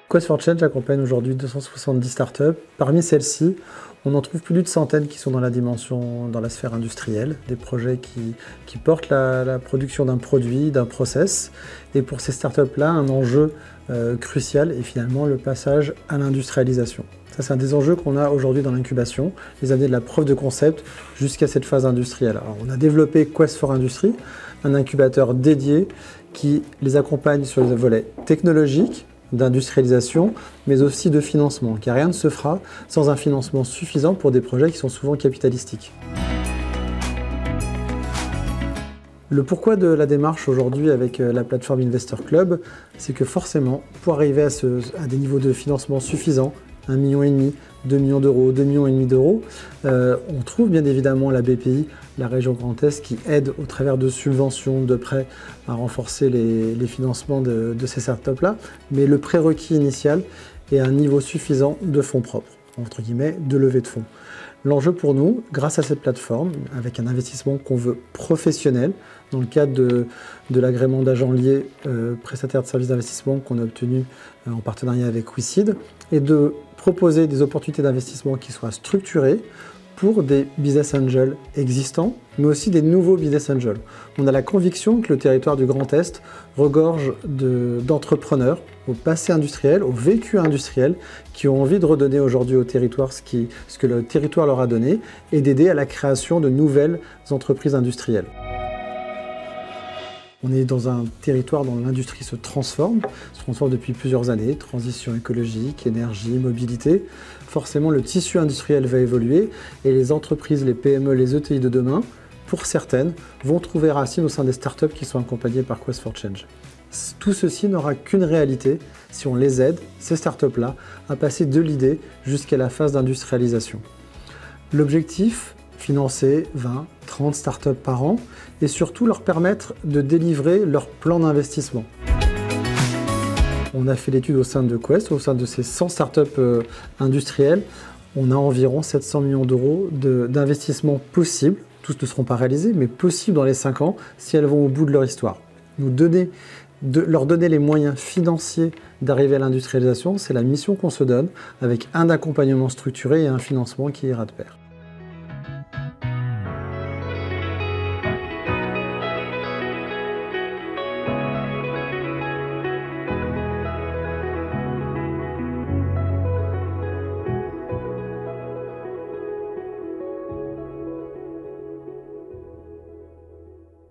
Quest for Change accompagne aujourd'hui 270 startups. Parmi celles-ci, on en trouve plus d'une centaine qui sont dans la dimension, dans la sphère industrielle, des projets qui portent la production d'un produit, d'un process. Et pour ces startups-là, un enjeu crucial est finalement le passage à l'industrialisation. Ça, c'est un des enjeux qu'on a aujourd'hui dans l'incubation, les amener de la preuve de concept jusqu'à cette phase industrielle. Alors, on a développé Quest for Industry, un incubateur dédié qui les accompagne sur les volets technologiques, d'industrialisation, mais aussi de financement, car rien ne se fera sans un financement suffisant pour des projets qui sont souvent capitalistiques. Le pourquoi de la démarche aujourd'hui avec la plateforme Investor Club, c'est que forcément, pour arriver à des niveaux de financement suffisants, 1,5 million, 2 millions d'euros, 2,5 millions d'euros, on trouve bien évidemment la BPI, la région Grand Est, qui aide au travers de subventions, de prêts, à renforcer les financements de ces startups-là. Mais le prérequis initial est un niveau suffisant de fonds propres, entre guillemets, de levée de fonds. L'enjeu pour nous, grâce à cette plateforme, avec un investissement qu'on veut professionnel, dans le cadre de l'agrément d'agent lié prestataire de services d'investissement qu'on a obtenu en partenariat avec WeSeed, est de proposer des opportunités d'investissement qui soient structurées pour des business angels existants, mais aussi des nouveaux business angels. On a la conviction que le territoire du Grand Est regorge d'entrepreneurs au passé industriel, au vécu industriel, qui ont envie de redonner aujourd'hui au territoire ce que le territoire leur a donné et d'aider à la création de nouvelles entreprises industrielles. On est dans un territoire dont l'industrie se transforme depuis plusieurs années, transition écologique, énergie, mobilité. Forcément, le tissu industriel va évoluer et les entreprises, les PME, les ETI de demain, pour certaines, vont trouver racine au sein des startups qui sont accompagnées par Quest for Change. Tout ceci n'aura qu'une réalité si on les aide, ces startups-là, à passer de l'idée jusqu'à la phase d'industrialisation. L'objectif, financer 20, 30 startups par an et surtout leur permettre de délivrer leur plan d'investissement. On a fait l'étude au sein de Quest, au sein de ces 100 startups industrielles. On a environ 700 millions d'euros d'investissement possibles. Tous ne seront pas réalisés, mais possibles dans les 5 ans si elles vont au bout de leur histoire. Leur donner les moyens financiers d'arriver à l'industrialisation, c'est la mission qu'on se donne avec un accompagnement structuré et un financement qui ira de pair.